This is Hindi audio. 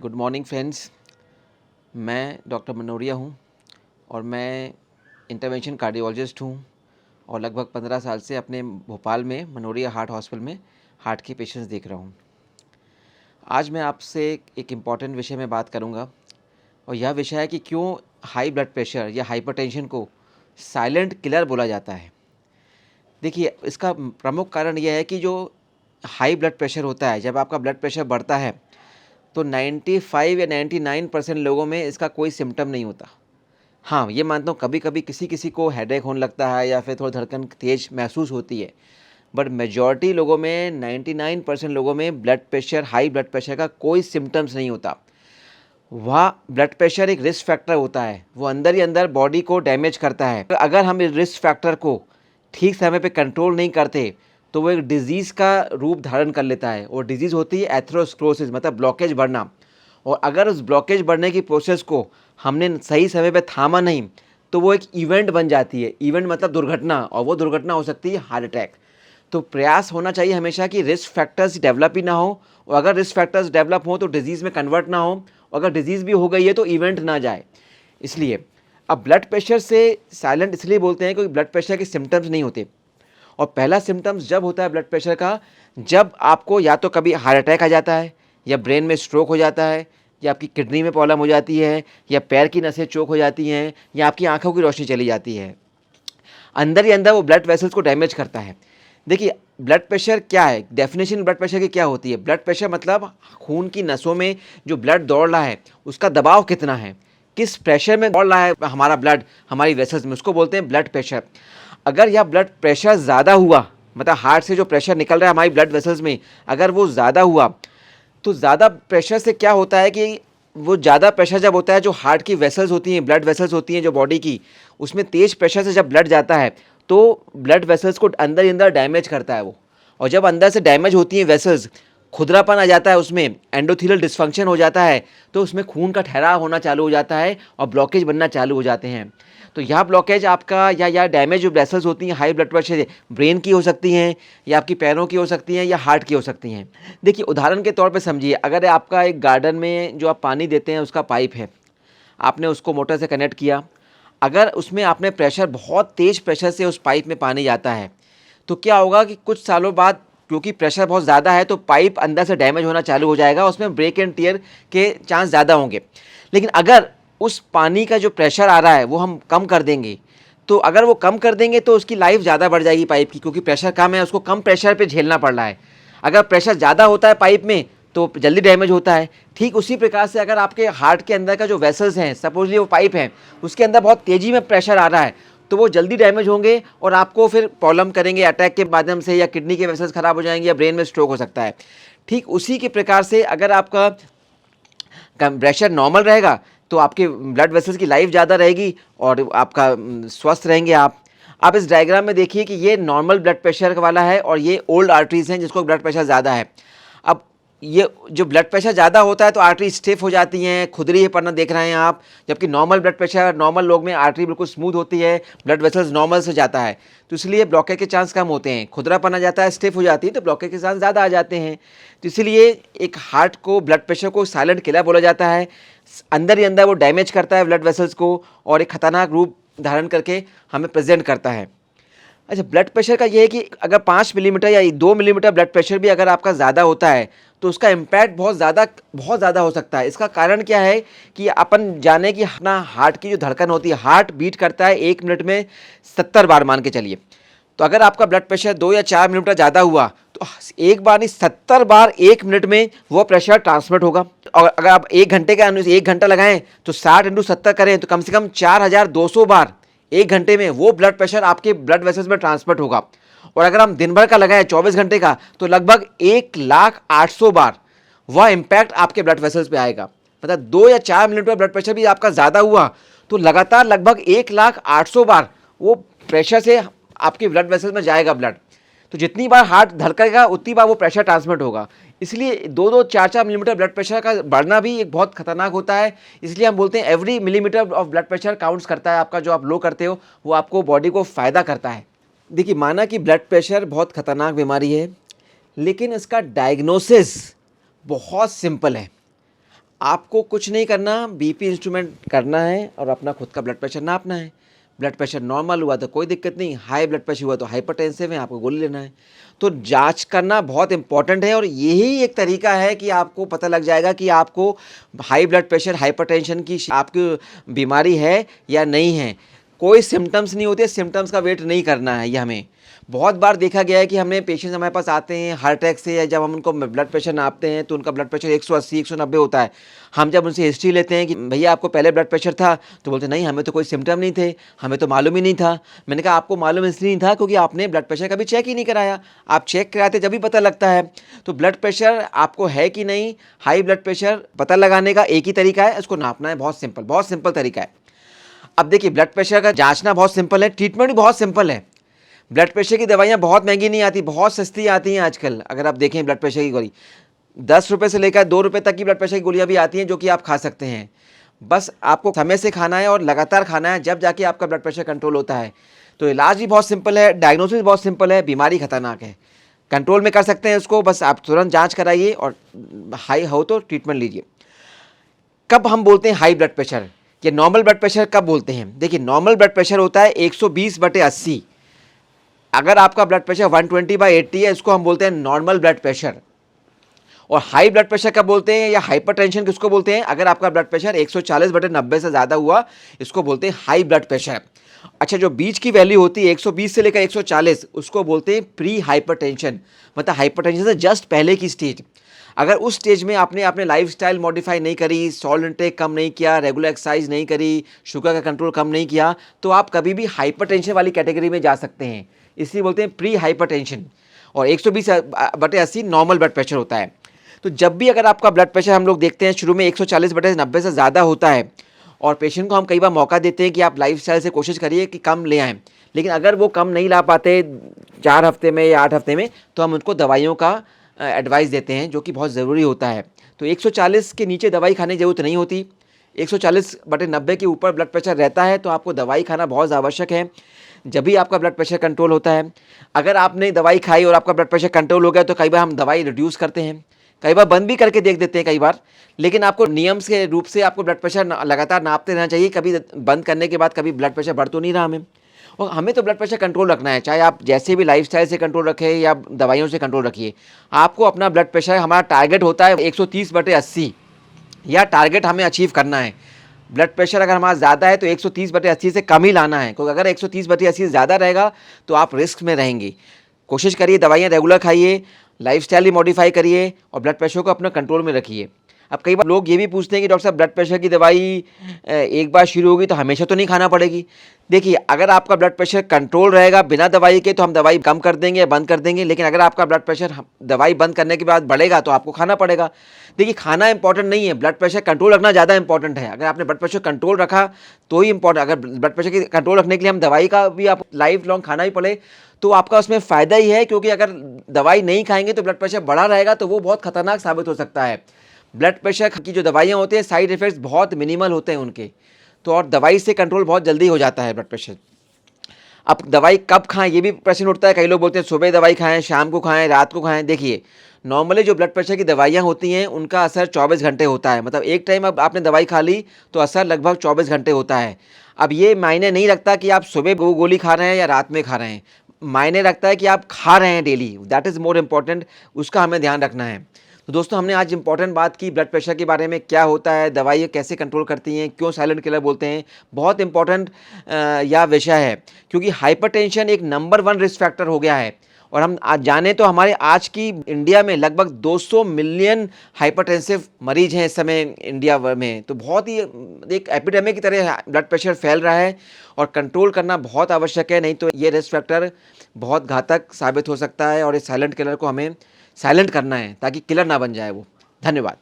Good morning friends. मैं डॉक्टर मनोरिया हूँ और मैं इंटरवेंशन कार्डियोलॉजिस्ट हूँ और लगभग 15 साल से अपने भोपाल में मनोरिया हार्ट हॉस्पिटल में हार्ट के पेशेंट्स देख रहा हूँ। आज मैं आपसे एक इम्पॉर्टेंट विषय में बात करूँगा और यह विषय है कि क्यों हाई ब्लड प्रेशर या हाइपरटेंशन को साइलेंट किलर बोला जाता है। देखिए, इसका प्रमुख कारण यह है कि जो हाई ब्लड प्रेशर होता है, जब आपका ब्लड प्रेशर बढ़ता है तो 95 या 99% लोगों में इसका कोई सिम्टम नहीं होता। हाँ, ये मानता हूँ कभी-कभी किसी-किसी को हेडेक होने लगता है या फिर थोड़ी धड़कन तेज़ महसूस होती है, बट मेजॉरिटी लोगों में 99% लोगों में हाई ब्लड प्रेशर का कोई सिम्टम्स नहीं होता। वह ब्लड प्रेशर एक रिस्क फैक्टर होता है, वो अंदर ही अंदर बॉडी को डैमेज करता है। अगर हम इस रिस्क फैक्टर को ठीक समय पे कंट्रोल नहीं करते तो वो एक डिज़ीज़ का रूप धारण कर लेता है और डिज़ीज़ होती है एथेरोस्क्लेरोसिस, मतलब ब्लॉकेज बढ़ना। और अगर उस ब्लॉकेज बढ़ने की प्रोसेस को हमने सही समय पे थामा नहीं तो वो एक इवेंट बन जाती है। इवेंट मतलब दुर्घटना, और वो दुर्घटना हो सकती है हार्ट अटैक। तो प्रयास होना चाहिए हमेशा कि रिस्क फैक्टर्स डेवलप ही ना हो, और अगर रिस्क फैक्टर्स डेवलप हो तो डिज़ीज़ में कन्वर्ट ना हो, और अगर डिज़ीज़ भी हो गई है तो इवेंट ना जाए। इसलिए अब ब्लड प्रेशर से साइलेंट इसलिए बोलते हैं क्योंकि ब्लड प्रेशर के सिम्टम्स नहीं होते। और पहला सिम्टम्स जब होता है ब्लड प्रेशर का, जब आपको या तो कभी हार्ट अटैक आ जाता है, या ब्रेन में स्ट्रोक हो जाता है, या आपकी किडनी में प्रॉब्लम हो जाती है, या पैर की नसें चोक हो जाती हैं, या आपकी आंखों की रोशनी चली जाती है। अंदर ही अंदर वो ब्लड वेसल्स को डैमेज करता है। देखिए, ब्लड प्रेशर क्या है, डेफिनेशन ब्लड प्रेशर की क्या होती है। ब्लड प्रेशर मतलब खून की नसों में जो ब्लड दौड़ रहा है उसका दबाव कितना है, किस प्रेशर में दौड़ रहा है हमारा ब्लड हमारी वेसल्स में, उसको बोलते हैं ब्लड प्रेशर। अगर यह ब्लड प्रेशर ज़्यादा हुआ, मतलब हार्ट से जो प्रेशर निकल रहा है हमारी ब्लड वेसल्स में, अगर वो ज़्यादा हुआ तो ज़्यादा प्रेशर से क्या होता है कि वो ज़्यादा प्रेशर जब होता है, जो हार्ट की वेसल्स होती हैं, ब्लड वेसल्स होती हैं जो बॉडी की, उसमें तेज़ प्रेशर से जब ब्लड जाता है तो ब्लड वेसल्स को अंदर ही अंदर डैमेज करता है वो। और जब अंदर से डैमेज होती हैं वेसल्स, खुदरापन आ जाता है उसमें, एंडोथेलियल डिस्फंक्शन हो जाता है, तो उसमें खून का ठहराव होना चालू हो जाता है और ब्लॉकेज बनना चालू हो जाते हैं। तो यह ब्लॉकेज आपका या डैमेज जो वेसल्स होती हैं हाई ब्लड प्रेशर से, ब्रेन की हो सकती हैं, या आपकी पैरों की हो सकती हैं, या हार्ट की हो सकती हैं। देखिए, उदाहरण के तौर पे समझिए, अगर आपका एक गार्डन में जो आप पानी देते हैं उसका पाइप है, आपने उसको मोटर से कनेक्ट किया, अगर उसमें आपने प्रेशर, बहुत तेज़ प्रेशर से उस पाइप में पानी जाता है, तो क्या होगा कि कुछ सालों बाद, क्योंकि प्रेशर बहुत ज़्यादा है, तो पाइप अंदर से डैमेज होना चालू हो जाएगा, उसमें ब्रेक एंड टियर के चांस ज़्यादा होंगे। लेकिन अगर उस पानी का जो प्रेशर आ रहा है वो हम कम कर देंगे, तो अगर वो कम कर देंगे तो उसकी लाइफ ज़्यादा बढ़ जाएगी पाइप की, क्योंकि प्रेशर कम है, उसको कम प्रेशर पे झेलना पड़ रहा है। अगर प्रेशर ज़्यादा होता है पाइप में तो जल्दी डैमेज होता है। ठीक उसी प्रकार से अगर आपके हार्ट के अंदर का जो वेसल्स हैं, सपोजली वो पाइप है, उसके अंदर बहुत तेज़ी में प्रेशर आ रहा है, तो वो जल्दी डैमेज होंगे और आपको फिर प्रॉब्लम करेंगे अटैक के माध्यम से, या किडनी के वेसल्स खराब हो जाएंगे, या ब्रेन में स्ट्रोक हो सकता है। ठीक उसी के प्रकार से अगर आपका प्रेशर नॉर्मल रहेगा तो आपके ब्लड वेसल्स की लाइफ ज़्यादा रहेगी और आपका स्वस्थ रहेंगे आप इस डायग्राम में देखिए कि ये नॉर्मल ब्लड प्रेशर वाला है और ये ओल्ड आर्टरीज हैं जिसको ब्लड प्रेशर ज़्यादा है। अब ये जो ब्लड प्रेशर ज़्यादा होता है तो आर्टरी स्टिफ हो जाती हैं, खुदरी पड़ना देख रहे हैं आप, जबकि नॉर्मल ब्लड प्रेशर, नॉर्मल लोग में आर्टरी बिल्कुल स्मूथ होती है, ब्लड वेसल्स नॉर्मल से जाता है, तो इसलिए ब्लॉकेज के चांस कम होते हैं। खुदरापन आ जाता है, स्टिफ हो जाती है, तो ब्लॉकेज के चांस ज़्यादा आ जाते हैं। तो इसलिए एक हार्ट को, ब्लड प्रेशर को साइलेंट किलर बोला जाता है। अंदर ही अंदर वो डैमेज करता है ब्लड वेसल्स को और एक खतरनाक रूप धारण करके हमें प्रेजेंट करता है। अच्छा, ब्लड प्रेशर का ये है कि अगर 5 मिलीमीटर या 2 मिलीमीटर ब्लड प्रेशर भी अगर आपका ज़्यादा होता है तो उसका इम्पैक्ट बहुत ज़्यादा हो सकता है। इसका कारण क्या है कि अपन जाने कि अपना हार्ट की जो धड़कन होती है, हार्ट बीट करता है 1 मिनट में 70 बार, मान के चलिए। तो अगर आपका ब्लड प्रेशर 2 या 4 मिलीमीटर ज़्यादा हुआ तो एक बार नहीं, 70 बार 1 मिनट में वो प्रेशर ट्रांसमिट होगा। और अगर आप 1 घंटे का 1 घंटा लगाएं तो 60 × 70 करें तो कम से कम 4200 बार 1 घंटे में वो ब्लड प्रेशर आपके ब्लड वेसल्स में ट्रांसमिट होगा। और अगर हम दिन भर का लगाएं 24 घंटे का तो लगभग 1,08,000 बार वह इम्पैक्ट आपके ब्लड वेसल्स पे आएगा। मतलब 2 या 4 मिनट में ब्लड प्रेशर भी आपका ज़्यादा हुआ तो लगातार लगभग 1,08,000 बार वो प्रेशर से आपके ब्लड वेसल्स में जाएगा ब्लड। तो जितनी बार हार्ट धड़केगा उतनी बार वो प्रेशर ट्रांसमिट होगा। इसलिए 2-2, 4-4 मिलीमीटर ब्लड प्रेशर का बढ़ना भी एक बहुत खतरनाक होता है। इसलिए हम बोलते हैं every millimetre of blood pressure counts करता है। आपका जो आप लो करते हो वो आपको बॉडी को फ़ायदा करता है। देखिए, माना कि ब्लड प्रेशर बहुत खतरनाक बीमारी है, लेकिन इसका डायग्नोसिस बहुत सिंपल है। आपको कुछ नहीं करना, बीपी इंस्ट्रूमेंट करना है और अपना खुद का ब्लड प्रेशर नापना है। ब्लड प्रेशर नॉर्मल हुआ तो कोई दिक्कत नहीं, हाई ब्लड प्रेशर हुआ तो हाइपरटेंसिव है, आपको गोली लेना है। तो जांच करना बहुत इंपॉर्टेंट है और यही एक तरीका है कि आपको पता लग जाएगा कि आपको हाई ब्लड प्रेशर, हाइपरटेंशन की आपकी बीमारी है या नहीं है। कोई सिम्टम्स नहीं होते, सिम्टम्स का वेट नहीं करना है। ये हमें बहुत बार देखा गया है कि हमें पेशेंट्स हमारे पास आते हैं हार्ट अटैक से, या जब हम उनको ब्लड प्रेशर नापते हैं तो उनका ब्लड प्रेशर 180 190 होता है। हम जब उनसे हिस्ट्री लेते हैं कि भैया आपको पहले ब्लड प्रेशर था, तो बोलते नहीं हमें तो कोई सिम्टम नहीं थे, हमें तो मालूम ही नहीं था। मैंने कहा आपको मालूम इसलिए नहीं था क्योंकि आपने ब्लड प्रेशर कभी चेक ही नहीं कराया। आप चेक कराते जब भी पता लगता है। तो ब्लड प्रेशर आपको है कि नहीं, हाई ब्लड प्रेशर पता लगाने का एक ही तरीका है, उसको नापना है। बहुत सिंपल तरीका है। अब देखिए, ब्लड प्रेशर का जांचना बहुत सिंपल है, ट्रीटमेंट भी बहुत सिंपल है। ब्लड प्रेशर की दवाइयाँ बहुत महंगी नहीं आती, बहुत सस्ती आती हैं आजकल। अगर आप देखें ब्लड प्रेशर की गोली 10 रुपये से लेकर 2 रुपये तक की ब्लड प्रेशर की गोलियाँ भी आती हैं जो कि आप खा सकते हैं। बस आपको समय से खाना है और लगातार खाना है, जब जाके आपका ब्लड प्रेशर कंट्रोल होता है। तो इलाज भी बहुत सिंपल है, डायग्नोसिस बहुत सिंपल है, बीमारी खतरनाक है, कंट्रोल में कर सकते हैं उसको। बस आप तुरंत जाँच कराइए और हाई हो तो ट्रीटमेंट लीजिए। कब हम बोलते हैं हाई ब्लड प्रेशर, ये नॉर्मल ब्लड प्रेशर कब बोलते हैं? देखिए, नॉर्मल ब्लड प्रेशर होता है 120/80। अगर आपका ब्लड प्रेशर 120/80 है, इसको हम बोलते हैं नॉर्मल ब्लड प्रेशर। और हाई ब्लड प्रेशर कब बोलते हैं या हाइपरटेंशन किसको बोलते हैं? अगर आपका ब्लड प्रेशर 140/90 से ज़्यादा हुआ, इसको बोलते हैं हाई ब्लड प्रेशर। अच्छा, जो बीच की वैल्यू होती है 120 से लेकर 140, उसको बोलते हैं प्री हाइपरटेंशन, मतलब हाइपरटेंशन से जस्ट पहले की स्टेज। अगर उस स्टेज में आपने अपने लाइफस्टाइल मॉडिफाई नहीं करी, सॉल्ट इंटेक कम नहीं किया, रेगुलर एक्सरसाइज नहीं करी, शुगर का कंट्रोल कम नहीं किया, तो आप कभी भी हाइपरटेंशन वाली कैटेगरी में जा सकते हैं। इसलिए बोलते हैं प्री हाइपरटेंशन। और 120/80 नॉर्मल ब्लड प्रेशर होता है। तो जब भी अगर आपका ब्लड प्रेशर हम लोग देखते हैं शुरू में 140/90 से ज़्यादा होता है, और पेशेंट को हम कई बार मौका देते हैं कि आप लाइफस्टाइल से कोशिश करिए कि कम ले आएँ, लेकिन अगर वो कम नहीं ला पाते 4 हफ्ते में या 8 हफ्ते में, तो हम उनको दवाइयों का एडवाइस देते हैं, जो कि बहुत ज़रूरी होता है। तो 140 के नीचे दवाई खाने की ज़रूरत नहीं होती। 140/90 के ऊपर ब्लड प्रेशर रहता है तो आपको दवाई खाना बहुत आवश्यक है, जब भी आपका ब्लड प्रेशर कंट्रोल होता है। अगर आपने दवाई खाई और आपका ब्लड प्रेशर कंट्रोल हो गया, तो कई बार हम दवाई रिड्यूस करते हैं, कई बार बंद भी करके देख देते हैं कई बार। लेकिन आपको नियम के रूप से आपको ब्लड प्रेशर लगातार नापते रहना चाहिए। कभी बंद करने के बाद कभी ब्लड प्रेशर बढ़ तो नहीं रहा हमें। और हमें तो ब्लड प्रेशर कंट्रोल रखना है, चाहे आप जैसे भी लाइफस्टाइल से कंट्रोल रखें या दवाइयों से कंट्रोल रखिए। आपको अपना ब्लड प्रेशर, हमारा टारगेट होता है 130/80, या टारगेट हमें अचीव करना है। ब्लड प्रेशर अगर हमारा ज़्यादा है तो 130/80 से कम ही लाना है, क्योंकि अगर 130/80 से ज़्यादा रहेगा तो आप रिस्क में रहेंगे। कोशिश करिए, दवाइयाँ रेगुलर खाइए, लाइफस्टाइल भी मॉडिफाई करिए और ब्लड प्रेशर को अपना कंट्रोल में रखिए। अब कई बार लोग ये भी पूछते हैं कि डॉक्टर साहब, ब्लड प्रेशर की दवाई एक बार शुरू होगी तो हमेशा तो नहीं खाना पड़ेगी? देखिए, अगर आपका ब्लड प्रेशर कंट्रोल रहेगा बिना दवाई के, तो हम दवाई कम कर देंगे या बंद कर देंगे। लेकिन अगर आपका ब्लड प्रेशर दवाई बंद करने के बाद बढ़ेगा तो आपको खाना पड़ेगा। देखिए, खाना इंपॉर्टेंट नहीं है, ब्लड प्रेशर कंट्रोल रखना ज़्यादा इंपॉर्टेंट है। अगर आपने ब्लड प्रेशर कंट्रोल रखा तो ही इंपॉर्टेंट। अगर ब्लड प्रेशर की कंट्रोल रखने के लिए हम दवाई का भी आप लाइफ लॉन्ग खाना ही पड़े, तो आपका उसमें फ़ायदा ही है, क्योंकि अगर दवाई नहीं खाएंगे तो ब्लड प्रेशर बढ़ा रहेगा, तो वो बहुत खतरनाक साबित हो सकता है। ब्लड प्रेशर की जो दवाइयाँ होती हैं, साइड इफ़ेक्ट्स बहुत मिनिमल होते हैं उनके, तो और दवाई से कंट्रोल बहुत जल्दी हो जाता है ब्लड प्रेशर। अब दवाई कब खाएं, ये भी प्रश्न उठता है। कई लोग बोलते हैं सुबह दवाई खाएं, शाम को खाएं, रात को खाएं। देखिए, नॉर्मली जो ब्लड प्रेशर की दवाइयाँ होती हैं उनका असर 24 घंटे होता है। मतलब एक टाइम अब आपने दवाई खा ली तो असर लगभग 24 घंटे होता है। अब ये मायने नहीं रखता कि आप सुबह वो गोली खा रहे हैं या रात में खा रहे हैं, मायने रखता है कि आप खा रहे हैं daily. That is more important, उसका हमें ध्यान रखना है। तो दोस्तों, हमने आज इंपॉर्टेंट बात की ब्लड प्रेशर के बारे में, क्या होता है, दवाइयाँ कैसे कंट्रोल करती हैं, क्यों साइलेंट किलर बोलते हैं। बहुत इंपॉर्टेंट यह विषय है, क्योंकि हाइपरटेंशन एक नंबर 1 रिस्क फैक्टर हो गया है। और हम आज जाने तो हमारे आज की इंडिया में लगभग 200 मिलियन हाइपरटेंसिव मरीज हैं इस समय इंडिया में। तो बहुत ही एक एपिडेमिक की तरह ब्लड प्रेशर फैल रहा है और कंट्रोल करना बहुत आवश्यक है, नहीं तो ये रिस्क फैक्टर बहुत घातक साबित हो सकता है। और इस साइलेंट किलर को हमें साइलेंट करना है ताकि किलर ना बन जाए वो। धन्यवाद।